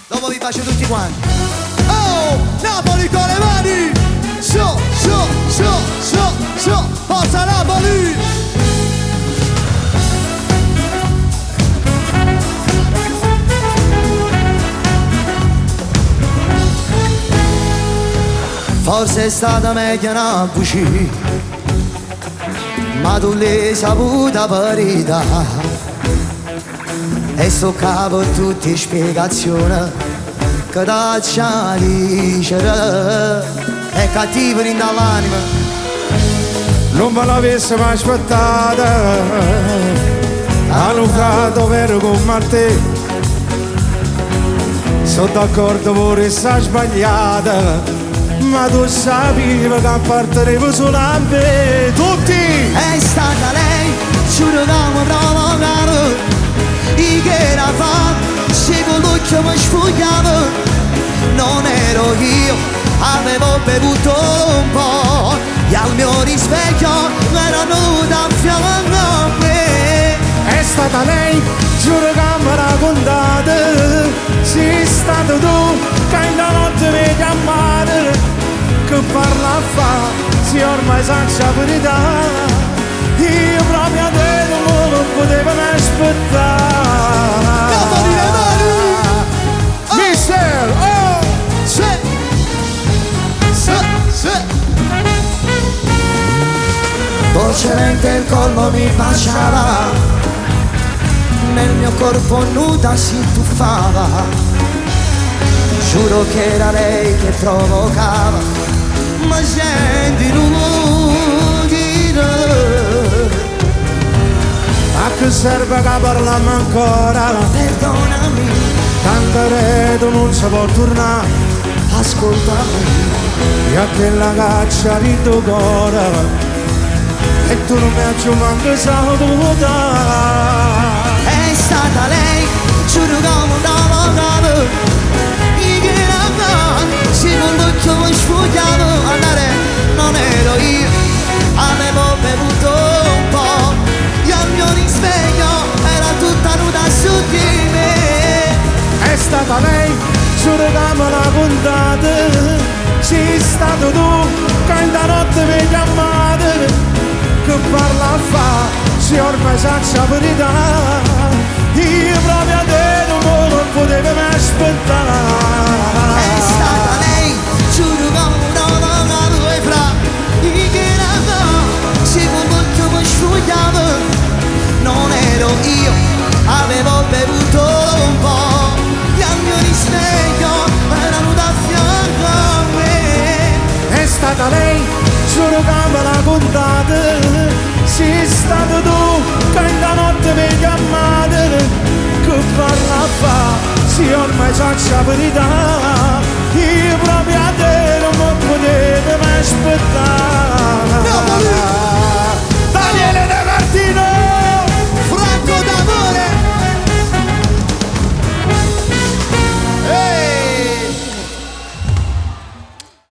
Dopo vi faccio tutti quanti. Oh, Napoli con le mani. Su, su, su, su, su. Forza Napoli. Forse è stata meglio una buccia, ma tu l'hai saputa verità. E sto capo tutte spiegazioni che daccia dicere. È cattivo dall'anima. Non me l'avesse mai aspettata, hanno fatto vero come te. Sono d'accordo pure sta sbagliata, ma tu sapevi che appartenevo solo a me. Tutti! È stata lei, giuro che mi provocava. E che era fa, se con l'occhio mi sfogliava. Non ero io, avevo bevuto un po'. E al mio risveglio era venuta a fianco a me. È stata lei, giuro che mi raccontate. Sei stato tu che in la notte mi chiamate. Che parla a fa, se ormai sa la verità. Io proprio a te non potevo mai aspettare. Napoli le mani! Mister, oh! Se, se. Dolcemente il collo mi baciava, nel mio corpo nuda si tuffava. Giuro che era lei che provocava, ma senti a che serve che parliamo ancora? perdonami, Tanto redo non si può tornare. ascoltami. E a che la caccia di tuo cuore e tu non mi hai manco saluta. È stata lei, giuro che mi provocava. E che era se con l'occhio mi sfogliavo. Andare, non ero io, avevo bevuto un po'. E al mio risveglio era tutta nuda su di me. È stata lei, giuro che me l'ha contata. Sei stato tu che in da notte mi chiamate. Che parla a fa, se ormai sa la verità. Io proprio a te non potevo mai aspettare. È stata lei, giuro che mi provocava. E fra i che era se con l'occhio mi sfogliavo. Non ero io, avevo bevuto un po'. E al mio risveglio era nuda a fianco a me. È stata lei, giuro che me l'ha contata. Sei stato tu che in da notte mi chiamate. Che parla a fa, se ormai sa la verità. Io proprio a te non potevo mai aspettare.